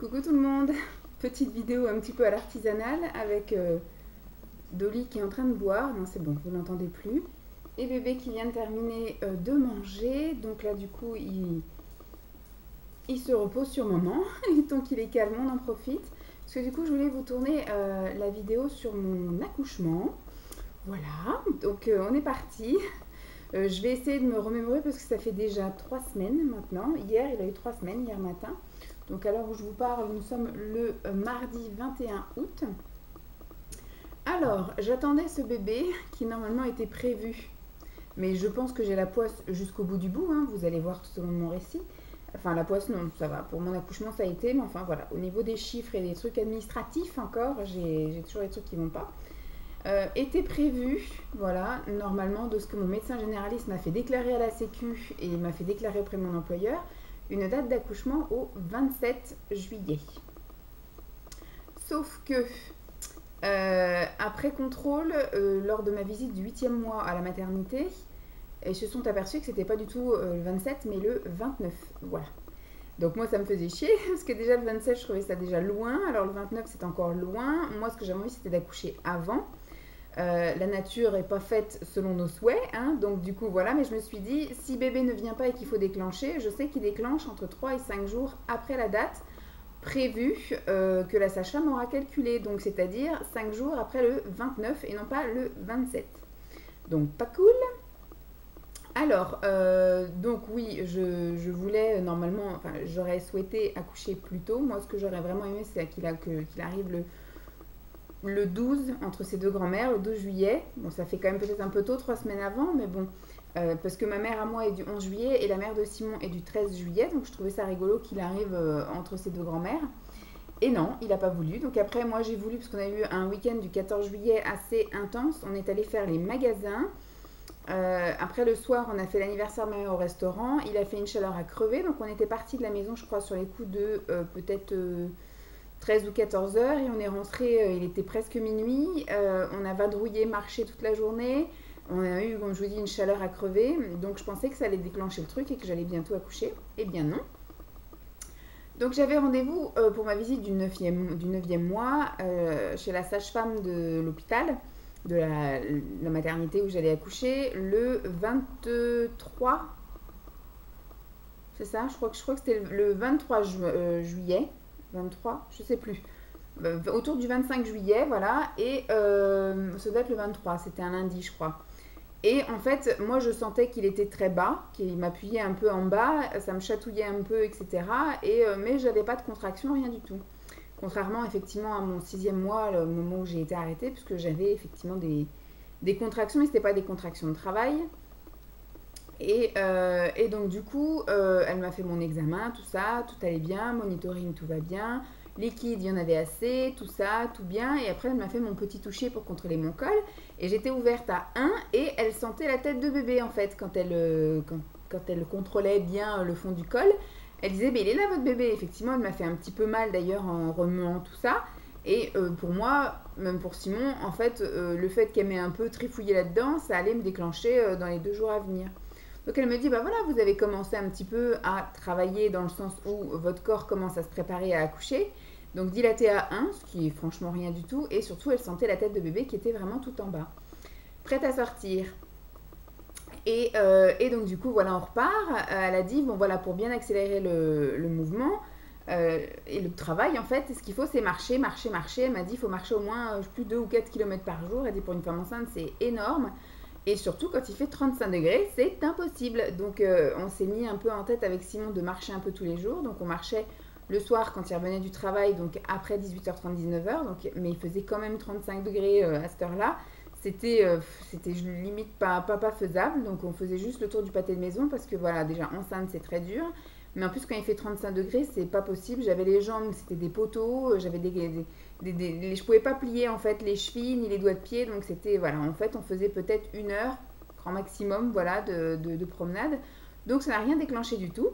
Coucou tout le monde, petite vidéo un petit peu à l'artisanal avec Dolly qui est en train de boire, non c'est bon, vous n'entendez plus, et bébé qui vient de terminer de manger, donc là du coup il se repose sur maman, et tant qu'il est calme on en profite, parce que du coup je voulais vous tourner la vidéo sur mon accouchement, voilà, donc on est parti. Je vais essayer de me remémorer parce que ça fait déjà 3 semaines maintenant. Hier, il a eu 3 semaines, hier matin. Donc à l'heure où je vous parle, nous sommes le mardi 21 août. Alors, j'attendais ce bébé qui normalement était prévu. Mais je pense que j'ai la poisse jusqu'au bout du bout, hein, vous allez voir tout au long de mon récit. Enfin, la poisse, non, ça va. Pour mon accouchement, ça a été. Mais enfin, voilà. Au niveau des chiffres et des trucs administratifs encore, j'ai toujours des trucs qui vont pas. Était prévu, voilà, normalement, de ce que mon médecin généraliste m'a fait déclarer à la Sécu et m'a fait déclarer auprès de mon employeur, une date d'accouchement au 27 juillet. Sauf que, après contrôle, lors de ma visite du 8e mois à la maternité, ils se sont aperçus que c'était pas du tout le 27, mais le 29. Voilà. Donc moi, ça me faisait chier, parce que déjà le 27, je trouvais ça déjà loin, alors le 29, c'est encore loin. Moi, ce que j'avais envie, c'était d'accoucher avant. La nature n'est pas faite selon nos souhaits, hein, donc du coup voilà, mais je me suis dit, si bébé ne vient pas et qu'il faut déclencher, je sais qu'il déclenche entre 3 et 5 jours après la date prévue que la sage-femme aura calculée, donc c'est-à-dire 5 jours après le 29 et non pas le 27. Donc pas cool. Alors, donc oui, je voulais normalement, enfin j'aurais souhaité accoucher plus tôt. Moi ce que j'aurais vraiment aimé c'est qu'il arrive le 12, entre ces deux grands-mères, le 12 juillet. Bon, ça fait quand même peut-être un peu tôt, 3 semaines avant, mais bon, parce que ma mère à moi est du 11 juillet et la mère de Simon est du 13 juillet, donc je trouvais ça rigolo qu'il arrive entre ces deux grands-mères. Et non, il n'a pas voulu. Donc après, moi j'ai voulu, parce qu'on a eu un week-end du 14 juillet assez intense, on est allé faire les magasins. Après le soir, on a fait l'anniversaire de ma mère au restaurant. Il a fait une chaleur à crever, donc on était parti de la maison, je crois, sur les coups de peut-être 13 ou 14 heures et on est rentré, il était presque minuit, on a vadrouillé, marché toute la journée, on a eu, comme je vous dis, une chaleur à crever, donc je pensais que ça allait déclencher le truc et que j'allais bientôt accoucher, eh bien non. Donc j'avais rendez-vous pour ma visite du 9e mois chez la sage-femme de l'hôpital, de la maternité où j'allais accoucher, le 23, c'est ça, je crois que c'était le 23 juillet, 23, je sais plus. Autour du 25 juillet, voilà, et ça doit être le 23, c'était un lundi, je crois. Et en fait, moi, je sentais qu'il était très bas, qu'il m'appuyait un peu en bas, ça me chatouillait un peu, etc. Mais j'avais pas de contraction, rien du tout. Contrairement, effectivement, à mon 6e mois, le moment où j'ai été arrêtée, puisque j'avais effectivement des contractions, mais ce n'était pas des contractions de travail. Et donc, du coup, elle m'a fait mon examen, tout ça, tout allait bien, monitoring, tout va bien. Liquide, il y en avait assez, tout ça, tout bien. Et après, elle m'a fait mon petit toucher pour contrôler mon col. Et j'étais ouverte à 1 et elle sentait la tête de bébé, en fait, quand elle contrôlait bien le fond du col. Elle disait, mais il est là votre bébé. Effectivement, elle m'a fait un petit peu mal d'ailleurs en remuant tout ça. Et pour moi, même pour Simon, en fait, le fait qu'elle m'ait un peu trifouillé là-dedans, ça allait me déclencher dans les 2 jours à venir. Donc elle me dit, bah voilà, vous avez commencé un petit peu à travailler dans le sens où votre corps commence à se préparer à accoucher. Donc dilaté à 1, ce qui est franchement rien du tout. Et surtout, elle sentait la tête de bébé qui était vraiment tout en bas. Prête à sortir. Et donc du coup, voilà, on repart. Elle a dit, bon voilà, pour bien accélérer le mouvement et le travail, en fait, ce qu'il faut, c'est marcher, marcher, marcher. Elle m'a dit, il faut marcher au moins plus de 2 ou 4 km par jour. Elle dit, pour une femme enceinte, c'est énorme. Et surtout, quand il fait 35 degrés, c'est impossible. Donc, on s'est mis un peu en tête avec Simon de marcher un peu tous les jours. Donc, on marchait le soir quand il revenait du travail, donc après 18h30, 19h. Donc, mais il faisait quand même 35 degrés à cette heure-là. C'était limite pas faisable. Donc, on faisait juste le tour du pâté de maison parce que, voilà, déjà, enceinte, c'est très dur. Mais en plus, quand il fait 35 degrés, c'est pas possible. J'avais les jambes, c'était des poteaux. J'avais je pouvais pas plier en fait les chevilles ni les doigts de pied, donc c'était voilà, en fait on faisait peut-être 1 heure grand maximum, voilà, de promenade, donc ça n'a rien déclenché du tout.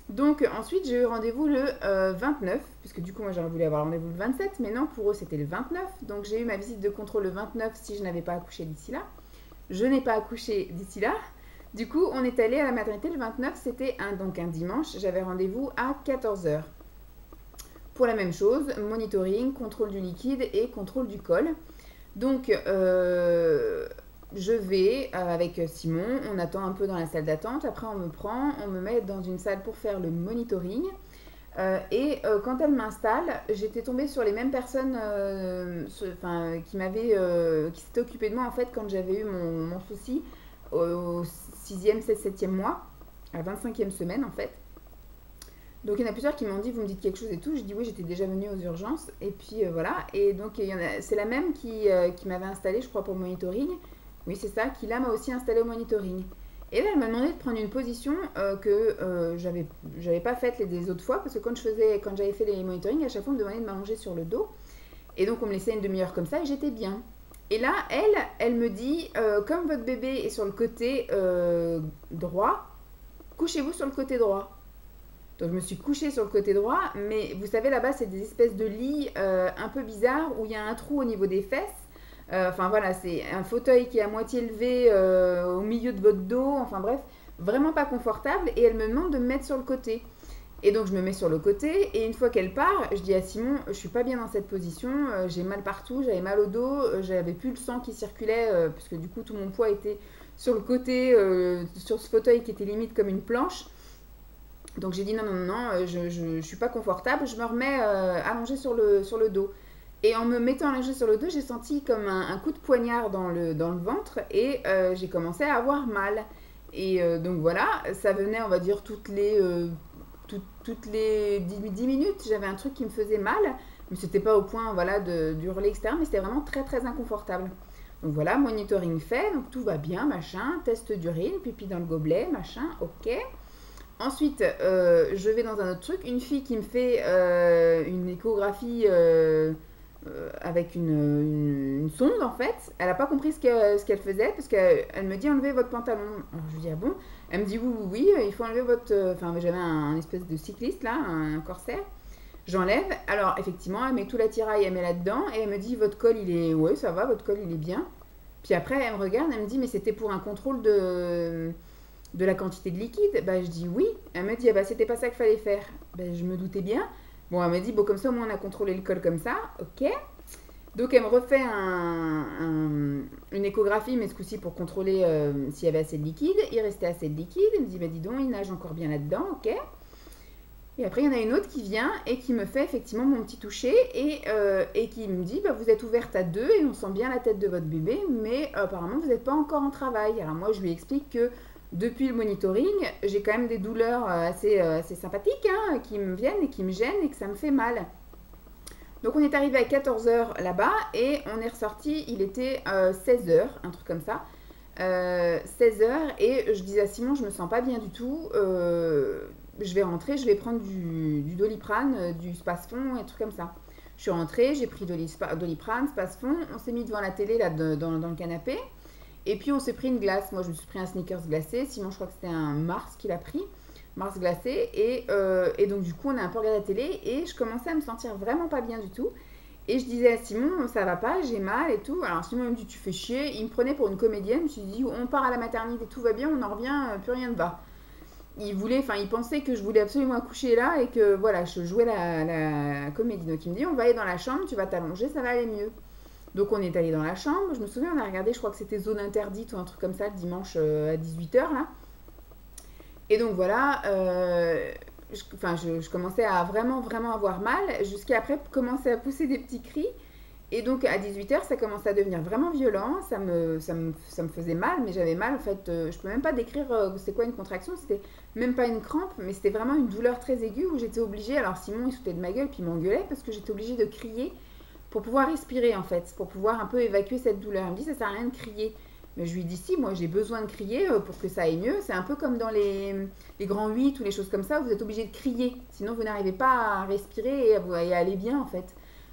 Donc ensuite j'ai eu rendez-vous le 29, puisque du coup moi j'aurais voulu avoir rendez-vous le 27, mais non, pour eux c'était le 29, donc j'ai eu ma visite de contrôle le 29 si je n'avais pas accouché d'ici là. Je n'ai pas accouché d'ici là. Du coup on est allé à la maternité le 29, c'était donc un dimanche, j'avais rendez-vous à 14h. pour la même chose, monitoring, contrôle du liquide et contrôle du col. Donc, je vais avec Simon, on attend un peu dans la salle d'attente, après on me prend, on me met dans une salle pour faire le monitoring. Quand elle m'installe, j'étais tombée sur les mêmes personnes qui s'étaient occupées de moi en fait quand j'avais eu mon souci au 6e, 7e mois, à la 25e semaine en fait. Donc il y en a plusieurs qui m'ont dit, vous me dites quelque chose et tout. J'ai dit oui, j'étais déjà venue aux urgences. Et puis voilà. Et donc c'est la même qui m'avait installée, je crois, pour le monitoring. Oui, c'est ça, qui là m'a aussi installée au monitoring. Et là, elle m'a demandé de prendre une position que j'avais pas faite les autres fois. Parce que quand j'avais fait les monitorings, à chaque fois, on me demandait de m'allonger sur le dos. Et donc on me laissait une demi-heure comme ça et j'étais bien. Et là, elle me dit, comme votre bébé est sur le côté droit, couchez-vous sur le côté droit. Donc je me suis couchée sur le côté droit, mais vous savez là-bas c'est des espèces de lits un peu bizarres où il y a un trou au niveau des fesses. Enfin voilà, c'est un fauteuil qui est à moitié levé au milieu de votre dos, enfin bref, vraiment pas confortable et elle me demande de me mettre sur le côté. Et donc je me mets sur le côté et une fois qu'elle part, je dis à Simon, je suis pas bien dans cette position, j'ai mal partout, j'avais mal au dos, j'avais plus le sang qui circulait parce que du coup tout mon poids était sur le côté, sur ce fauteuil qui était limite comme une planche. Donc j'ai dit non, je suis pas confortable, je me remets allongée sur le dos. Et en me mettant allongée sur le dos, j'ai senti comme un coup de poignard dans le ventre et j'ai commencé à avoir mal. Et donc voilà, ça venait, on va dire, toutes les 10 minutes, j'avais un truc qui me faisait mal. Mais c'était pas au point voilà, d'hurler, etc. Mais c'était vraiment très très inconfortable. Donc voilà, monitoring fait, donc tout va bien, machin, test d'urine, pipi dans le gobelet, machin, ok. Ensuite, je vais dans un autre truc. Une fille qui me fait une échographie avec une sonde, en fait. Elle n'a pas compris ce qu'elle faisait parce qu'elle me dit enlevez votre pantalon. Alors, je lui dis ah bon. Elle me dit oui, il faut enlever votre. Enfin, j'avais un espèce de cycliste là, un corset. J'enlève. Alors, effectivement, elle met tout l'attirail, elle met là-dedans et elle me dit votre col, il est. Ouais, ça va, votre col, il est bien. Puis après, elle me regarde, elle me dit mais c'était pour un contrôle de la quantité de liquide. Bah, je dis oui. Elle me dit, ah bah, c'était pas ça qu'il fallait faire. Bah, je me doutais bien. Bon, elle me dit, bon, comme ça, au moins, on a contrôlé le col comme ça. Ok. Donc, elle me refait une échographie, mais ce coup-ci pour contrôler s'il y avait assez de liquide. Il restait assez de liquide. Elle me dit, bah, dis donc, il nage encore bien là-dedans. Ok. Et après, il y en a une autre qui vient et qui me fait effectivement mon petit toucher et qui me dit, bah, vous êtes ouverte à 2 et on sent bien la tête de votre bébé, mais apparemment, vous n'êtes pas encore en travail. Alors, moi, je lui explique que depuis le monitoring, j'ai quand même des douleurs assez sympathiques hein, qui me viennent et qui me gênent et que ça me fait mal. Donc on est arrivé à 14h là-bas et on est ressorti, il était 16h, un truc comme ça. 16h et je disais à Simon, je me sens pas bien du tout, je vais rentrer, je vais prendre du Doliprane, du Spasfon et un truc comme ça. Je suis rentrée, j'ai pris Doliprane, Spasfon, on s'est mis devant la télé là, dans le canapé. Et puis on s'est pris une glace. Moi je me suis pris un Snickers glacé. Simon je crois que c'était un Mars qu'il a pris. Mars glacé. Et donc du coup on a un peu regardé la télé. Et je commençais à me sentir vraiment pas bien du tout. Et je disais à Simon ça va pas, j'ai mal et tout. Alors Simon me dit tu fais chier. Il me prenait pour une comédienne. Je me suis dit on part à la maternité, tout va bien, on en revient, plus rien ne va. Il pensait que je voulais absolument accoucher là. Et que voilà, je jouais la comédie. Donc il me dit on va aller dans la chambre, tu vas t'allonger, ça va aller mieux. Donc on est allé dans la chambre, je me souviens, on a regardé, je crois que c'était Zone Interdite ou un truc comme ça, le dimanche à 18h là. Et donc voilà, je commençais à vraiment avoir mal, jusqu'à après commencer à pousser des petits cris. Et donc à 18h, ça commençait à devenir vraiment violent, ça me faisait mal, mais j'avais mal en fait, je peux même pas décrire c'est quoi une contraction, c'était même pas une crampe, mais c'était vraiment une douleur très aiguë où j'étais obligée, alors Simon il se foutait de ma gueule puis il m'engueulait parce que j'étais obligée de crier pour pouvoir respirer en fait, pour pouvoir un peu évacuer cette douleur. Il me dit ça sert à rien de crier. Mais je lui dis si, moi j'ai besoin de crier pour que ça aille mieux. C'est un peu comme dans les grands 8 ou les choses comme ça, où vous êtes obligé de crier. Sinon vous n'arrivez pas à respirer et à aller bien en fait.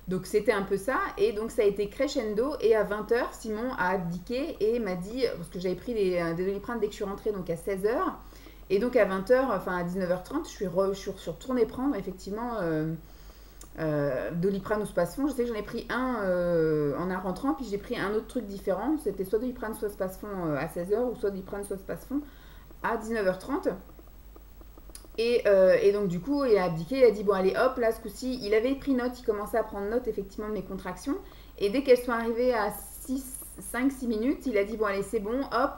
Donc c'était un peu ça. Et donc ça a été crescendo. Et à 20h, Simon a abdiqué et m'a dit, parce que j'avais pris des Doliprane dès que je suis rentrée, donc à 16h. Et donc à 20h, enfin à 19h30, je suis retournée prendre effectivement... Doliprane ou Spasfon, je sais que j'en ai pris un en rentrant, puis j'ai pris un autre truc différent, c'était soit Doliprane soit Spasfon à 16h ou soit Doliprane soit Spasfon à 19h30. Et donc, du coup, il a abdiqué, il a dit, bon, allez, hop, là, ce coup-ci, il avait pris note, il commençait à prendre note, effectivement, de mes contractions. Et dès qu'elles sont arrivées à 5-6 minutes, il a dit, bon, allez, c'est bon, hop,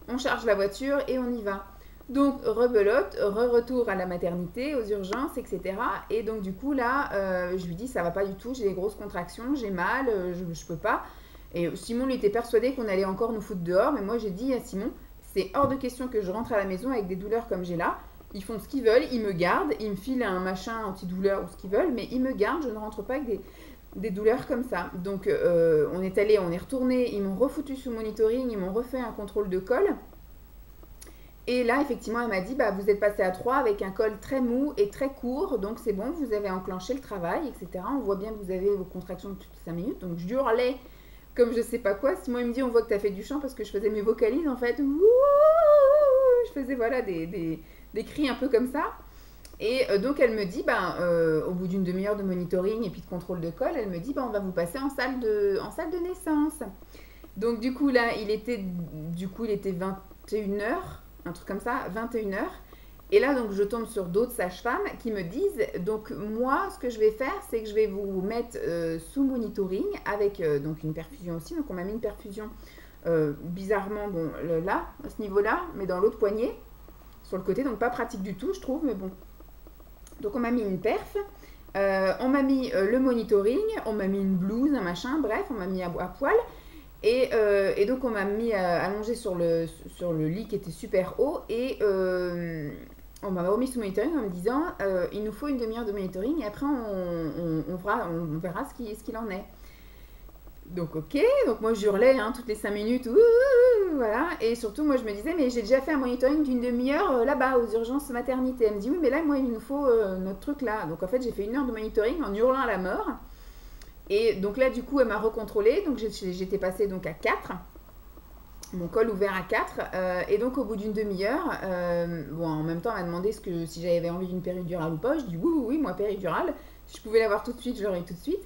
on charge la voiture et on y va. Donc, rebelote, retour à la maternité, aux urgences, etc. Et donc, du coup, là, je lui dis, ça va pas du tout, j'ai des grosses contractions, j'ai mal, je peux pas. Et Simon, lui, était persuadé qu'on allait encore nous foutre dehors, mais moi, j'ai dit à Simon, c'est hors de question que je rentre à la maison avec des douleurs comme j'ai là. Ils font ce qu'ils veulent, ils me gardent, ils me filent un machin antidouleur ou ce qu'ils veulent, mais ils me gardent, je ne rentre pas avec des douleurs comme ça. Donc on est retourné, ils m'ont refoutu sous monitoring, ils m'ont refait un contrôle de col. Et là, effectivement, elle m'a dit, bah, vous êtes passé à 3 avec un col très mou et très court, donc c'est bon, vous avez enclenché le travail, etc. On voit bien que vous avez vos contractions de toutes 5 minutes. Donc je hurlais comme je sais pas quoi. Si moi, il me dit, on voit que tu as fait du chant parce que je faisais mes vocalises, en fait. Je faisais, voilà, des cris un peu comme ça. Et donc elle me dit, au bout d'une demi-heure de monitoring et puis de contrôle de col, elle me dit, on va vous passer en salle de naissance. Donc du coup là, il était 21h, un truc comme ça, 21h. Et là donc je tombe sur d'autres sages-femmes qui me disent, donc moi ce que je vais faire, c'est que je vais vous mettre sous monitoring avec donc une perfusion aussi. Donc on m'a mis une perfusion bizarrement, bon là, à ce niveau-là, mais dans l'autre poignet sur le côté, donc pas pratique du tout, je trouve, mais bon. Donc on m'a mis une perf, on m'a mis le monitoring, on m'a mis une blouse, un machin, bref, on m'a mis à poil. Et donc on m'a mis allongé sur le lit qui était super haut et on m'a remis sous monitoring en me disant il nous faut une demi-heure de monitoring et après on verra ce qu'il en est. Donc ok, donc moi j'hurlais toutes les 5 minutes, voilà, et surtout moi je me disais mais j'ai déjà fait un monitoring d'une demi-heure là-bas aux urgences maternité. Elle me dit oui mais là moi il nous faut notre truc là. Donc en fait j'ai fait 1 heure de monitoring en hurlant à la mort. Et donc là du coup elle m'a recontrôlée, donc j'étais passée donc à 4, mon col ouvert à 4, et donc au bout d'une demi-heure, en même temps elle m'a demandé si j'avais envie d'une péridurale ou pas. Je dis oui, moi péridurale, si je pouvais l'avoir tout de suite j'aurais tout de suite.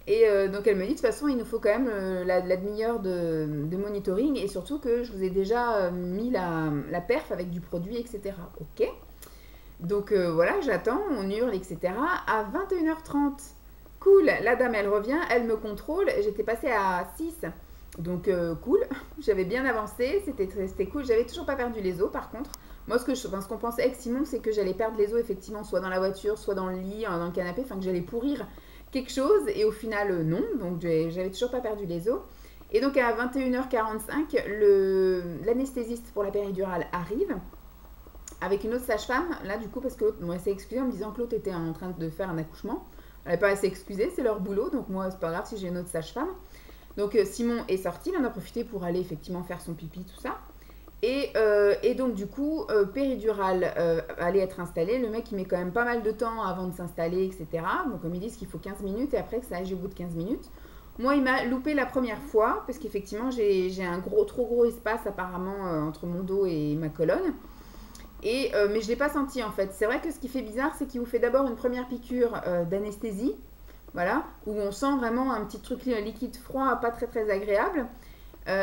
Et donc elle me dit de toute façon il nous faut quand même la demi-heure de monitoring et surtout que je vous ai déjà mis la perf avec du produit, etc. Ok. Donc voilà, j'attends, on hurle, etc. À 21h30, cool, la dame elle revient, elle me contrôle, j'étais passée à 6. Donc cool, j'avais bien avancé, c'était cool, j'avais toujours pas perdu les os par contre. Moi ce qu'on pensait avec Simon c'est que j'allais perdre les os effectivement soit dans la voiture, soit dans le lit, dans le canapé, enfin que j'allais pourrir quelque chose et au final non, donc j'avais toujours pas perdu les os. Et donc à 21h45, l'anesthésiste pour la péridurale arrive avec une autre sage-femme, là du coup parce que l'autre s'est excusée en me disant que l'autre était en train de faire un accouchement. Elle n'avait pas à s'excuser, c'est leur boulot, donc moi c'est pas grave si j'ai une autre sage-femme. Donc Simon est sorti, il en a profité pour aller effectivement faire son pipi, tout ça. Et donc du coup, péridurale allait être installée. Le mec il met quand même pas mal de temps avant de s'installer, etc. Donc comme ils disent qu'il faut 15 minutes et après que ça agit au bout de 15 minutes. Moi il m'a loupé la première fois parce qu'effectivement j'ai un trop gros espace apparemment entre mon dos et ma colonne. Mais je ne l'ai pas senti en fait. C'est vrai que ce qui fait bizarre c'est qu'il vous fait d'abord une première piqûre d'anesthésie. Voilà, où on sent vraiment un petit truc liquide froid pas très très agréable.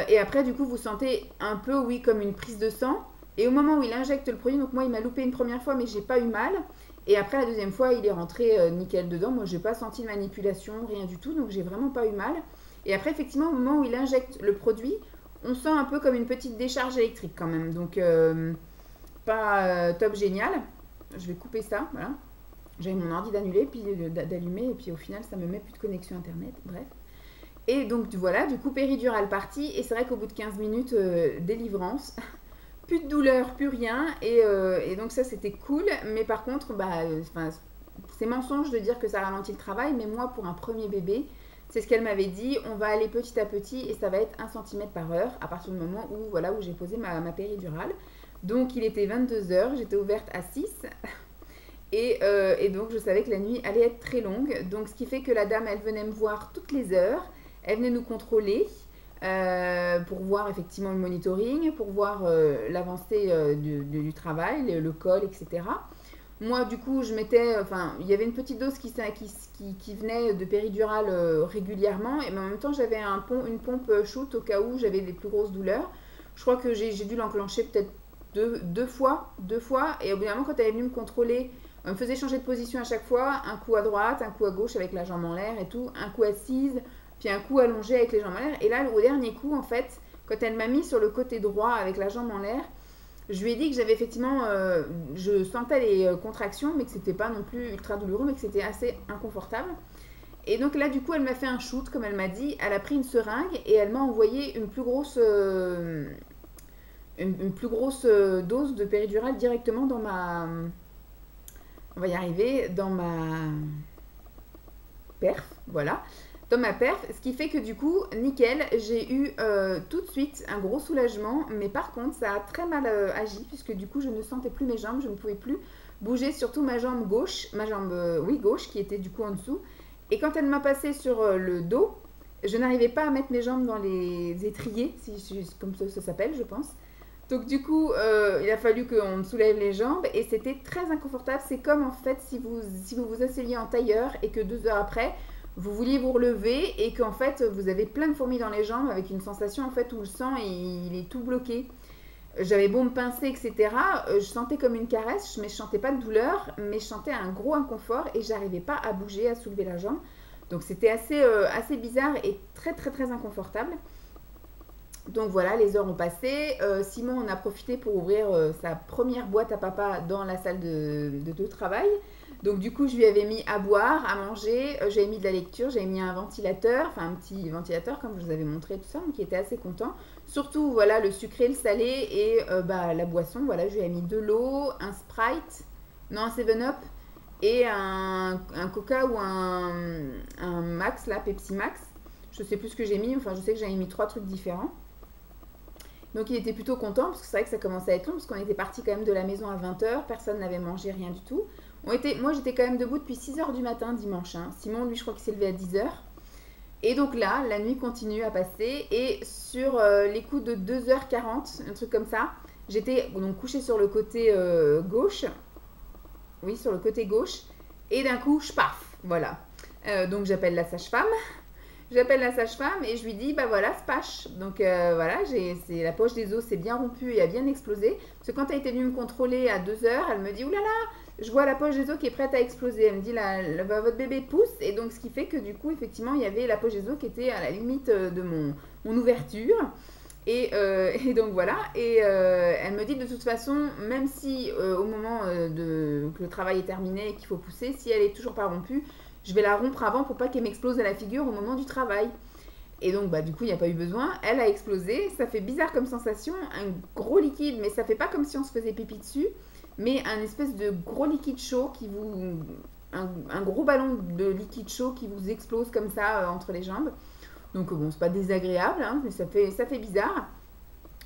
Et après, du coup, vous sentez un peu, oui, comme une prise de sang. Et au moment où il injecte le produit, donc moi, il m'a loupé une première fois, mais j'ai pas eu mal. Et après, la deuxième fois, il est rentré nickel dedans. Moi, j'ai pas senti de manipulation, rien du tout, donc j'ai vraiment pas eu mal. Et après, effectivement, au moment où il injecte le produit, on sent un peu comme une petite décharge électrique quand même. Donc, pas top génial. Je vais couper ça, voilà. J'avais mon ordi d'annuler, puis d'allumer, et puis au final, ça me met plus de connexion internet, bref. Et donc voilà, du coup péridurale partie, et c'est vrai qu'au bout de 15 minutes, délivrance, plus de douleur, plus rien, et donc ça c'était cool, mais par contre, c'est mensonge de dire que ça ralentit le travail, mais moi pour un premier bébé, c'est ce qu'elle m'avait dit, on va aller petit à petit, et ça va être 1 cm par heure, à partir du moment où j'ai posé ma péridurale. Donc il était 22h, j'étais ouverte à 6, et donc je savais que la nuit allait être très longue, donc ce qui fait que la dame, elle venait me voir toutes les heures. Elle venait nous contrôler pour voir effectivement le monitoring, pour voir l'avancée du travail, le col, etc. Moi, du coup, il y avait une petite dose qui venait de péridurale régulièrement, mais en même temps, j'avais une pompe shoot au cas où j'avais des plus grosses douleurs. Je crois que j'ai dû l'enclencher peut-être deux fois. Et au bout d'un moment, quand elle est venue me contrôler, on me faisait changer de position à chaque fois, un coup à droite, un coup à gauche avec la jambe en l'air et tout, un coup assise, puis un coup allongé avec les jambes en l'air. Et là, au dernier coup, en fait, quand elle m'a mis sur le côté droit avec la jambe en l'air, je lui ai dit que j'avais effectivement, je sentais les contractions, mais que c'était pas non plus ultra douloureux, mais que c'était assez inconfortable. Et donc là, du coup, elle m'a fait un shoot, comme elle m'a dit. Elle a pris une seringue et elle m'a envoyé une plus grosse dose de péridurale directement dans ma, on va y arriver, dans ma perf, voilà, dans ma perf, ce qui fait que du coup, nickel, j'ai eu tout de suite un gros soulagement, mais par contre, ça a très mal agi, puisque du coup, je ne sentais plus mes jambes, je ne pouvais plus bouger, surtout ma jambe gauche, oui, gauche, qui était du coup en dessous, et quand elle m'a passé sur le dos, je n'arrivais pas à mettre mes jambes dans les étriers, comme ça s'appelle, je pense. Donc du coup, il a fallu qu'on me soulève les jambes et c'était très inconfortable. C'est comme en fait si vous vous asseyez en tailleur et que 2 heures après, vous vouliez vous relever et qu'en fait vous avez plein de fourmis dans les jambes avec une sensation en fait où le sang il est tout bloqué. J'avais beau me pincer, etc. Je sentais comme une caresse, mais je sentais pas de douleur, mais je sentais un gros inconfort et j'arrivais pas à bouger, à soulever la jambe. Donc c'était assez bizarre et très très très inconfortable. Donc voilà, les heures ont passé. Simon en a profité pour ouvrir sa première boîte à papa dans la salle de travail. Donc du coup, je lui avais mis à boire, à manger, j'avais mis de la lecture, j'avais mis un ventilateur, enfin un petit ventilateur comme je vous avais montré tout ça, donc il était assez content. Surtout voilà le sucré, le salé et la boisson. Voilà, je lui ai mis de l'eau, un Sprite, non un 7-Up et un Coca ou un Max, là, Pepsi Max. Je sais plus ce que j'ai mis, enfin je sais que j'avais mis 3 trucs différents. Donc il était plutôt content parce que c'est vrai que ça commençait à être long parce qu'on était parti quand même de la maison à 20 h, personne n'avait mangé rien du tout. Moi j'étais quand même debout depuis 6 h du matin dimanche. Hein. Simon lui je crois qu'il s'est levé à 10 h. Et donc là la nuit continue à passer et sur les coups de 2 h 40, un truc comme ça, j'étais donc couchée sur le côté gauche. Oui, sur le côté gauche. Et d'un coup, je paf, voilà. Donc j'appelle la sage-femme. J'appelle la sage-femme et je lui dis, bah voilà, spash. Donc voilà, la poche des os s'est bien rompue et a bien explosé. Parce que quand elle était venue me contrôler à 2 h, elle me dit, oulala, je vois la poche des os qui est prête à exploser. Elle me dit, votre bébé pousse. Et donc ce qui fait que du coup, effectivement, il y avait la poche des os qui était à la limite de mon ouverture. Et donc voilà, et elle me dit de toute façon, même si au moment que le travail est terminé et qu'il faut pousser, si elle est toujours pas rompue, je vais la rompre avant pour pas qu'elle m'explose à la figure au moment du travail. Et donc bah du coup il n'y a pas eu besoin, elle a explosé, ça fait bizarre comme sensation, un gros liquide, mais ça fait pas comme si on se faisait pipi dessus, mais un espèce de gros liquide chaud un gros ballon de liquide chaud qui vous explose comme ça entre les jambes. Donc bon, c'est pas désagréable, hein, mais ça fait bizarre.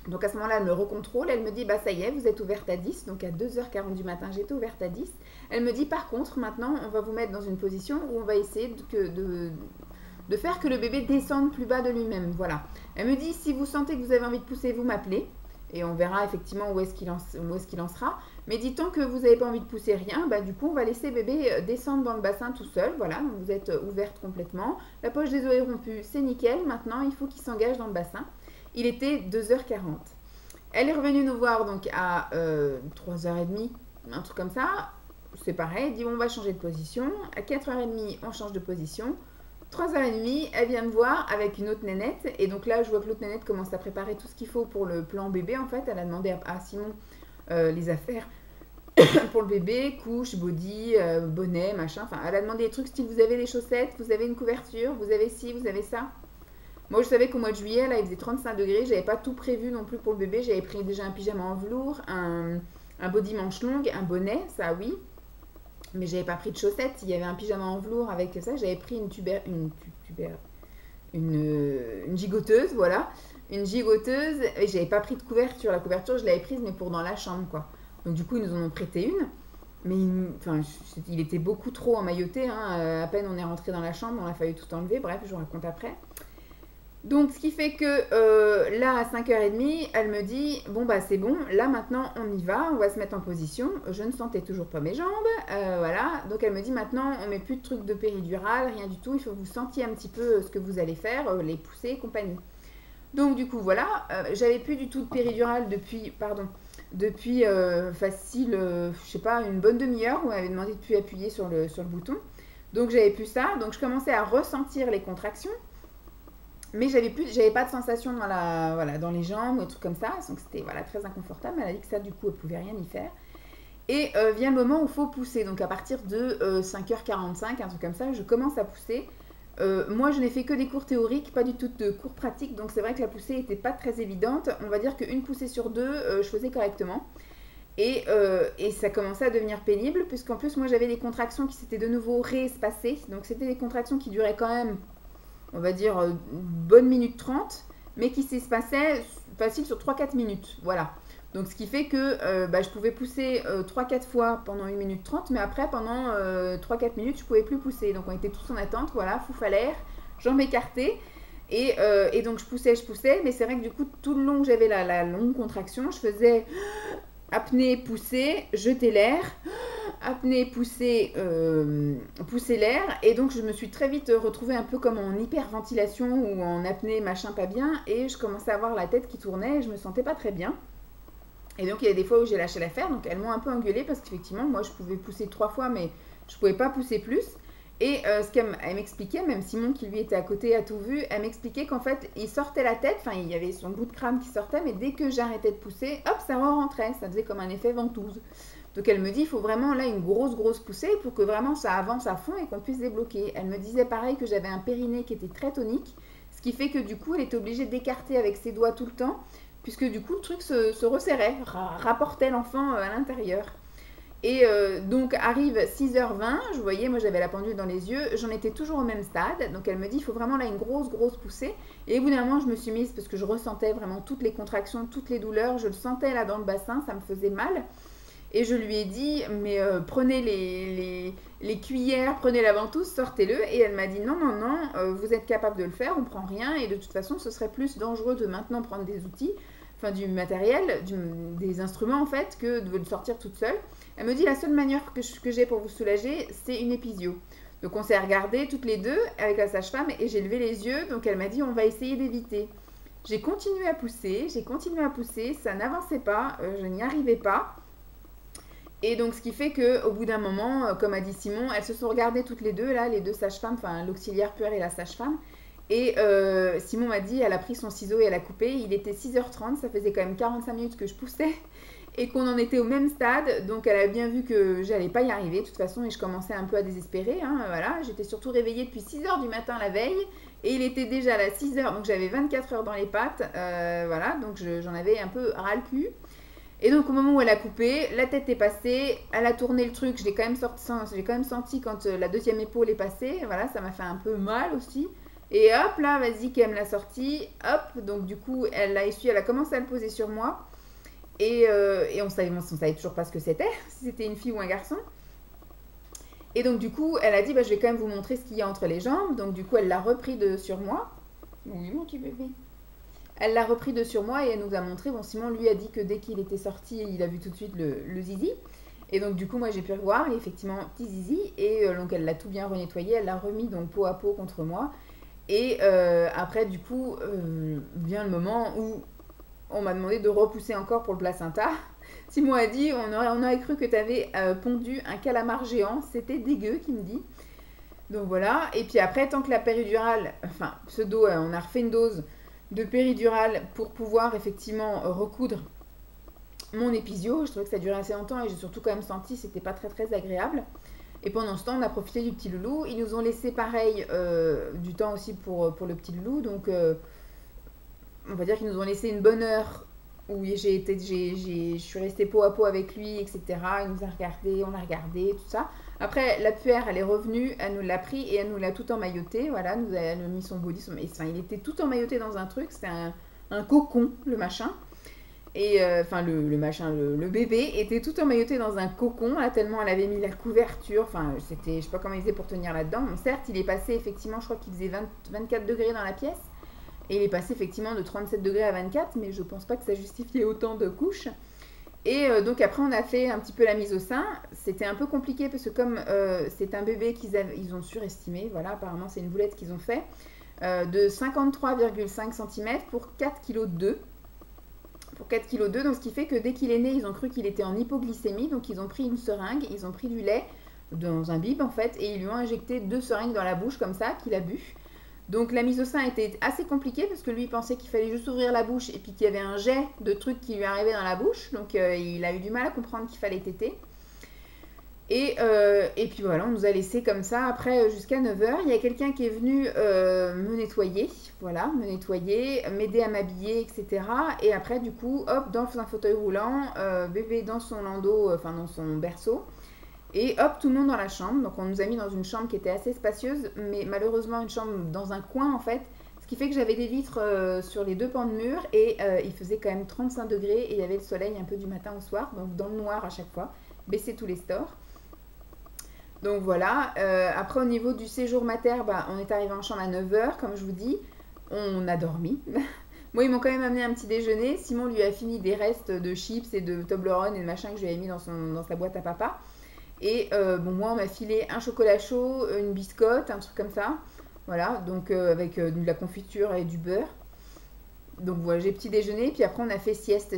Donc à ce moment-là, elle me recontrôle, elle me dit, bah ça y est, vous êtes ouverte à 10. Donc à 2 h 40 du matin, j'étais ouverte à 10. Elle me dit, par contre, maintenant, on va vous mettre dans une position où on va essayer de faire que le bébé descende plus bas de lui-même. Voilà. Elle me dit, si vous sentez que vous avez envie de pousser, vous m'appelez. Et on verra effectivement où est-ce qu'il en sera. Mais dit tant que vous n'avez pas envie de pousser rien, bah du coup on va laisser bébé descendre dans le bassin tout seul. Voilà, donc vous êtes ouverte complètement. La poche des os est rompue, c'est nickel. Maintenant il faut qu'il s'engage dans le bassin. Il était 2 h 40. Elle est revenue nous voir donc à 3 h 30, un truc comme ça. C'est pareil, elle dit on va changer de position. À 4 h 30, on change de position. 3 h 30, elle vient me voir avec une autre nénette. Et donc là, je vois que l'autre nénette commence à préparer tout ce qu'il faut pour le plan bébé. En fait, elle a demandé à Simon les affaires pour le bébé, couche, body, bonnet, machin. Enfin, elle a demandé des trucs style vous avez des chaussettes, vous avez une couverture, vous avez ci, vous avez ça. Moi, je savais qu'au mois de juillet, là, il faisait 35 degrés. J'avais pas tout prévu non plus pour le bébé. J'avais pris déjà un pyjama en velours, un body manche longue, un bonnet, ça oui. Mais j'avais pas pris de chaussettes. Il y avait un pyjama en velours avec ça. J'avais pris une gigoteuse, voilà. Une gigoteuse. Et j'avais pas pris de couverture. La couverture, je l'avais prise, mais pour dans la chambre, quoi. Donc, du coup, ils nous en ont prêté une. Mais il était beaucoup trop emmailloté. Hein. À peine on est rentré dans la chambre, on a fallu tout enlever. Bref, je vous raconte après. Donc, ce qui fait que là, à 5 h 30, elle me dit bon, bah c'est bon, là maintenant on y va, on va se mettre en position. Je ne sentais toujours pas mes jambes, voilà. Donc, elle me dit maintenant on met plus de trucs de péridurale, rien du tout, il faut que vous sentiez un petit peu ce que vous allez faire, les pousser et compagnie. Donc, du coup, voilà, j'avais plus du tout de péridurale depuis, depuis facile, je sais pas, une bonne demi-heure où on m'avait demandé de plus appuyer sur le bouton. Donc j'avais plus ça, donc je commençais à ressentir les contractions, mais j'avais pas de sensation dans les jambes ou des trucs comme ça, donc c'était voilà, très inconfortable. Elle a dit que ça, du coup, elle pouvait rien y faire. Et vient le moment où il faut pousser, donc à partir de 5h45, un truc comme ça, je commence à pousser. Moi, je n'ai fait que des cours théoriques, pas du tout de cours pratiques, donc c'est vrai que la poussée n'était pas très évidente. On va dire qu'une poussée sur deux, je faisais correctement. Et ça commençait à devenir pénible, puisqu'en plus, moi, j'avais des contractions qui s'étaient de nouveau réespacées. Donc, c'était des contractions qui duraient quand même, on va dire, une bonne minute 30, mais qui s'espaçaient facile sur 3-4 minutes. Voilà. Donc, ce qui fait que je pouvais pousser 3-4 fois pendant 1 minute 30, mais après, pendant 3-4 minutes, je ne pouvais plus pousser. Donc, on était tous en attente, voilà, fouf à l'air, jambes écartées. Et donc, je poussais, mais c'est vrai que du coup, tout le long que j'avais la longue contraction, je faisais apnée, pousser, jeter l'air, apnée, pousser, pousser l'air. Et donc, je me suis très vite retrouvée un peu comme en hyperventilation ou en apnée, machin, pas bien. Et je commençais à avoir la tête qui tournait et je me sentais pas très bien. Et donc, il y a des fois où j'ai lâché l'affaire. Donc, elles m'ont un peu engueulée parce qu'effectivement, moi, je pouvais pousser 3 fois, mais je ne pouvais pas pousser plus. Et ce qu'elle m'expliquait, même Simon qui lui était à côté a tout vu, elle m'expliquait qu'en fait, il sortait la tête, enfin, il y avait son bout de crâne qui sortait, mais dès que j'arrêtais de pousser, hop, ça re-rentrait. Ça faisait comme un effet ventouse. Donc, elle me dit, il faut vraiment là une grosse poussée pour que vraiment ça avance à fond et qu'on puisse débloquer. Elle me disait pareil que j'avais un périnée qui était très tonique, ce qui fait que du coup, elle était obligée d'écarter avec ses doigts tout le temps, puisque du coup le truc se resserrait, rapportait l'enfant à l'intérieur. Et donc arrive 6h20, je voyais, moi j'avais la pendule dans les yeux, j'en étais toujours au même stade, donc elle me dit il faut vraiment là une grosse poussée. Et au bout d'un moment je me suis mise, parce que je ressentais vraiment toutes les contractions, toutes les douleurs, je le sentais là dans le bassin, ça me faisait mal. Et je lui ai dit, mais prenez les cuillères, prenez la ventouse, sortez-le. Et elle m'a dit, non, vous êtes capable de le faire, on prend rien. Et de toute façon, ce serait plus dangereux de maintenant prendre des outils, enfin du matériel, des instruments en fait, que de le sortir toute seule. Elle me dit, la seule manière que j'ai pour vous soulager, c'est une épisio. Donc on s'est regardé toutes les deux avec la sage-femme et j'ai levé les yeux. Donc elle m'a dit, on va essayer d'éviter. J'ai continué à pousser, ça n'avançait pas, je n'y arrivais pas. Et donc, ce qui fait qu'au bout d'un moment, comme a dit Simon, elles se sont regardées toutes les deux, là, les deux sages-femmes, enfin l'auxiliaire puère et la sage-femme. Et Simon m'a dit, elle a pris son ciseau et elle a coupé. Il était 6h30, ça faisait quand même 45 minutes que je poussais et qu'on en était au même stade. Donc, elle a bien vu que j'allais pas y arriver de toute façon et je commençais un peu à désespérer. Hein, voilà. J'étais surtout réveillée depuis 6h du matin la veille et il était déjà là 6h, donc j'avais 24 heures dans les pattes. Voilà, donc j'en avais un peu ras le cul. Et donc au moment où elle a coupé, la tête est passée, elle a tourné le truc, j'ai quand même senti quand la deuxième épaule est passée, voilà, ça m'a fait un peu mal aussi. Et hop là, vas-y, qu'elle me l'a sorti, hop, donc du coup elle l'a essuyé, elle a commencé à le poser sur moi. Et on savait toujours pas ce que c'était, si c'était une fille ou un garçon. Et donc du coup, elle a dit, je vais quand même vous montrer ce qu'il y a entre les jambes. Donc du coup, elle l'a repris sur moi. Oui, mon petit bébé. Elle l'a repris de sur moi et elle nous a montré. Bon, Simon lui a dit que dès qu'il était sorti, il a vu tout de suite le zizi. Et donc, du coup, moi j'ai pu revoir, et effectivement, petit zizi. Et donc, elle l'a tout bien renettoyé. Elle l'a remis donc peau à peau contre moi. Et après, du coup, vient le moment où on m'a demandé de repousser encore pour le placenta. Simon a dit on aurait cru que tu avais pondu un calamar géant. C'était dégueu, qu'il me dit. Donc voilà. Et puis après, tant que la péridurale, enfin, pseudo, on a refait une dose de péridurale pour pouvoir effectivement recoudre mon épisio. Je trouvais que ça durait assez longtemps et j'ai surtout quand même senti que c'était pas très agréable. Et pendant ce temps, on a profité du petit loulou. Ils nous ont laissé pareil du temps aussi pour le petit loulou. Donc on va dire qu'ils nous ont laissé une bonne heure où je suis restée peau à peau avec lui, etc. Il nous a regardé, on l'a regardé, tout ça. Après, la puère, elle est revenue, elle nous l'a pris et elle nous l'a tout emmailloté. Voilà, elle a mis son body. Il était tout emmailloté dans un truc, c'était un cocon, le machin. Et enfin, le machin, le bébé était tout emmailloté dans un cocon, là, tellement elle avait mis la couverture. Enfin, je sais pas comment il faisait pour tenir là-dedans. Bon, certes, il est passé effectivement, je crois qu'il faisait 24 degrés dans la pièce. Et il est passé effectivement de 37 degrés à 24, mais je pense pas que ça justifiait autant de couches. Et donc après, on a fait un petit peu la mise au sein. C'était un peu compliqué parce que comme c'est un bébé ils ont surestimé, voilà, apparemment c'est une boulette qu'ils ont fait, de 53,5 cm pour 4,2 kg. pour 4,2 kg. Donc ce qui fait que dès qu'il est né, ils ont cru qu'il était en hypoglycémie. Donc ils ont pris une seringue, ils ont pris du lait dans un bib en fait, et ils lui ont injecté 2 seringues dans la bouche comme ça, qu'il a bu. Donc la mise au sein était assez compliquée parce que lui il pensait qu'il fallait juste ouvrir la bouche et puis qu'il y avait un jet de trucs qui lui arrivaient dans la bouche. Donc il a eu du mal à comprendre qu'il fallait téter. Et puis voilà, on nous a laissé comme ça après jusqu'à 9h. Il y a quelqu'un qui est venu me nettoyer, voilà, me nettoyer, m'aider à m'habiller, etc. Et après du coup, hop, dans un fauteuil roulant, bébé dans son landau, enfin dans son berceau. Et hop, tout le monde dans la chambre. Donc on nous a mis dans une chambre qui était assez spacieuse, mais malheureusement une chambre dans un coin en fait. Ce qui fait que j'avais des vitres sur les 2 pans de mur et il faisait quand même 35 degrés et il y avait le soleil un peu du matin au soir, donc dans le noir à chaque fois, baisser tous les stores. Donc voilà, après au niveau du séjour mater, on est arrivé en chambre à 9h, comme je vous dis, on a dormi. Moi, ils m'ont quand même amené un petit déjeuner. Simon lui a fini des restes de chips et de Toblerone et de machin que je lui avais mis dans sa boîte à papa. Et bon, moi, on m'a filé un chocolat chaud, une biscotte, un truc comme ça. Voilà, donc avec de la confiture et du beurre. Donc voilà, j'ai petit déjeuner, puis après on a fait sieste.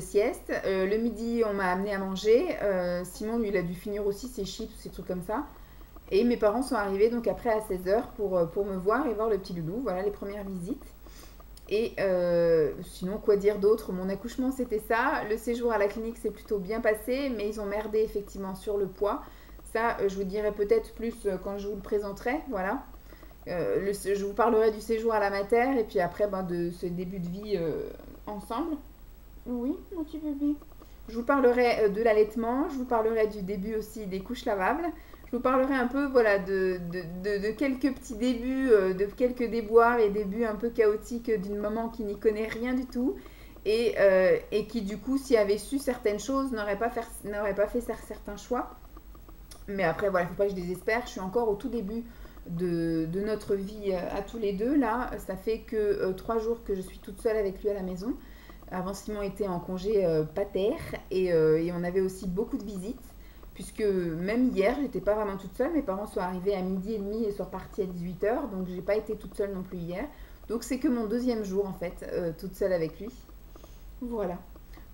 Le midi, on m'a amené à manger. Simon, lui, il a dû finir aussi ses chips, ces trucs comme ça. Et mes parents sont arrivés donc après à 16h pour me voir et voir le petit loulou. Voilà les premières visites. Et sinon, quoi dire d'autre? Mon accouchement, c'était ça. Le séjour à la clinique s'est plutôt bien passé, mais ils ont merdé effectivement sur le poids. Ça, je vous dirai peut-être plus quand je vous le présenterai. Voilà. Je vous parlerai du séjour à la mater et puis après de ce début de vie ensemble. Oui, mon petit bébé. Je vous parlerai de l'allaitement. Je vous parlerai du début aussi des couches lavables. Je vous parlerai un peu voilà, de quelques petits débuts, de quelques déboires et débuts un peu chaotiques d'une maman qui n'y connaît rien du tout et qui du coup, s'il avait su certaines choses, n'aurait pas fait certains choix. Mais après, voilà, il ne faut pas que je désespère. Je suis encore au tout début de notre vie à tous les deux. Là, ça fait que 3 jours que je suis toute seule avec lui à la maison. Avant, Simon était en congé pater et on avait aussi beaucoup de visites. Puisque même hier, j'étais pas vraiment toute seule. Mes parents sont arrivés à 12h30 et sont repartis à 18h. Donc, j'ai pas été toute seule non plus hier. Donc, c'est que mon 2e jour, en fait, toute seule avec lui. Voilà.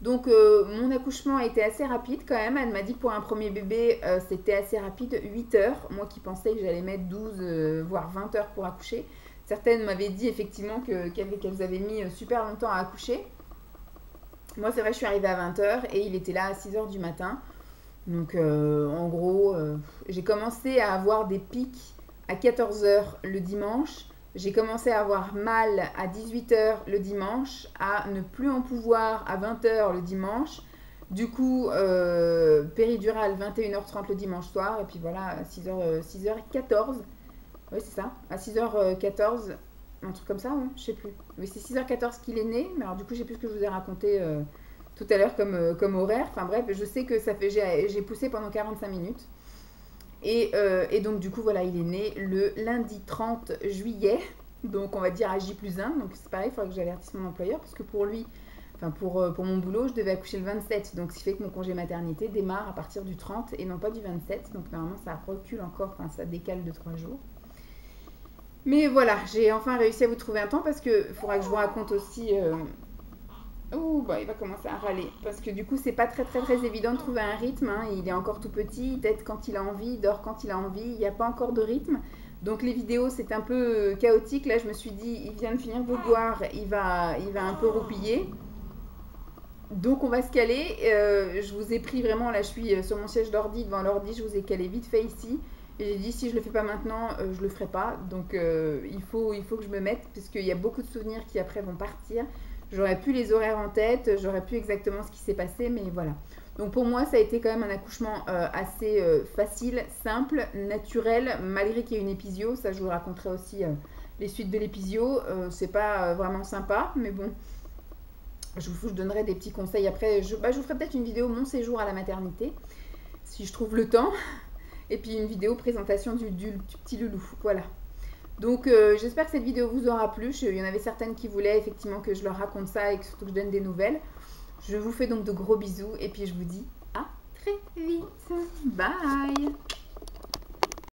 Donc, mon accouchement a été assez rapide quand même. Elle m'a dit que pour un premier bébé, c'était assez rapide, 8 heures. Moi qui pensais que j'allais mettre 12, voire 20 heures pour accoucher. Certaines m'avaient dit effectivement qu'elles avaient mis super longtemps à accoucher. Moi, c'est vrai, je suis arrivée à 20 heures et il était là à 6h du matin. Donc en gros, j'ai commencé à avoir des pics à 14h le dimanche. J'ai commencé à avoir mal à 18h le dimanche, à ne plus en pouvoir à 20h le dimanche. Du coup, péridurale 21h30 le dimanche soir. Et puis voilà, à 6h14. Oui, c'est ça. À 6h14, un truc comme ça, ouais, je sais plus. Oui, c'est 6h14 qu'il est né. Mais alors du coup, je sais plus ce que je vous ai raconté tout à l'heure comme horaire. Enfin bref, je sais que j'ai poussé pendant 45 minutes. Et donc du coup, voilà, il est né le lundi 30 juillet. Donc on va dire à J+1. Donc c'est pareil, il faudrait que j'avertisse mon employeur. Parce que pour lui, enfin pour mon boulot, je devais accoucher le 27. Donc ce qui fait que mon congé maternité démarre à partir du 30 et non pas du 27. Donc normalement, ça recule encore, enfin ça décale de 3 jours. Mais voilà, j'ai enfin réussi à vous trouver un temps parce que il faudra que je vous raconte aussi... il va commencer à râler. Parce que du coup, c'est pas très évident de trouver un rythme. Hein. Il est encore tout petit, il tète quand il a envie, il dort quand il a envie. Il n'y a pas encore de rythme. Donc les vidéos, c'est un peu chaotique. Là, je me suis dit, il vient de finir de boire, il va un peu roupiller. Donc on va se caler. Je vous ai pris vraiment, là je suis sur mon siège d'ordi, devant l'ordi, je vous ai calé vite fait ici. Et j'ai dit si je le fais pas maintenant, je le ferai pas. Donc il faut que je me mette, parce qu'il y a beaucoup de souvenirs qui après vont partir. J'aurais pu les horaires en tête, j'aurais pu exactement ce qui s'est passé, mais voilà. Donc pour moi, ça a été quand même un accouchement assez facile, simple, naturel, malgré qu'il y ait une épisio. Ça, je vous raconterai aussi les suites de l'épisio. C'est pas vraiment sympa, mais bon. Je donnerai des petits conseils après. Je vous ferai peut-être une vidéo mon séjour à la maternité, si je trouve le temps. Et puis une vidéo présentation du petit loulou. Voilà. Donc j'espère que cette vidéo vous aura plu. Il y en avait certaines qui voulaient effectivement que je leur raconte ça et que surtout que je donne des nouvelles. Je vous fais donc de gros bisous et puis je vous dis à très vite. Bye!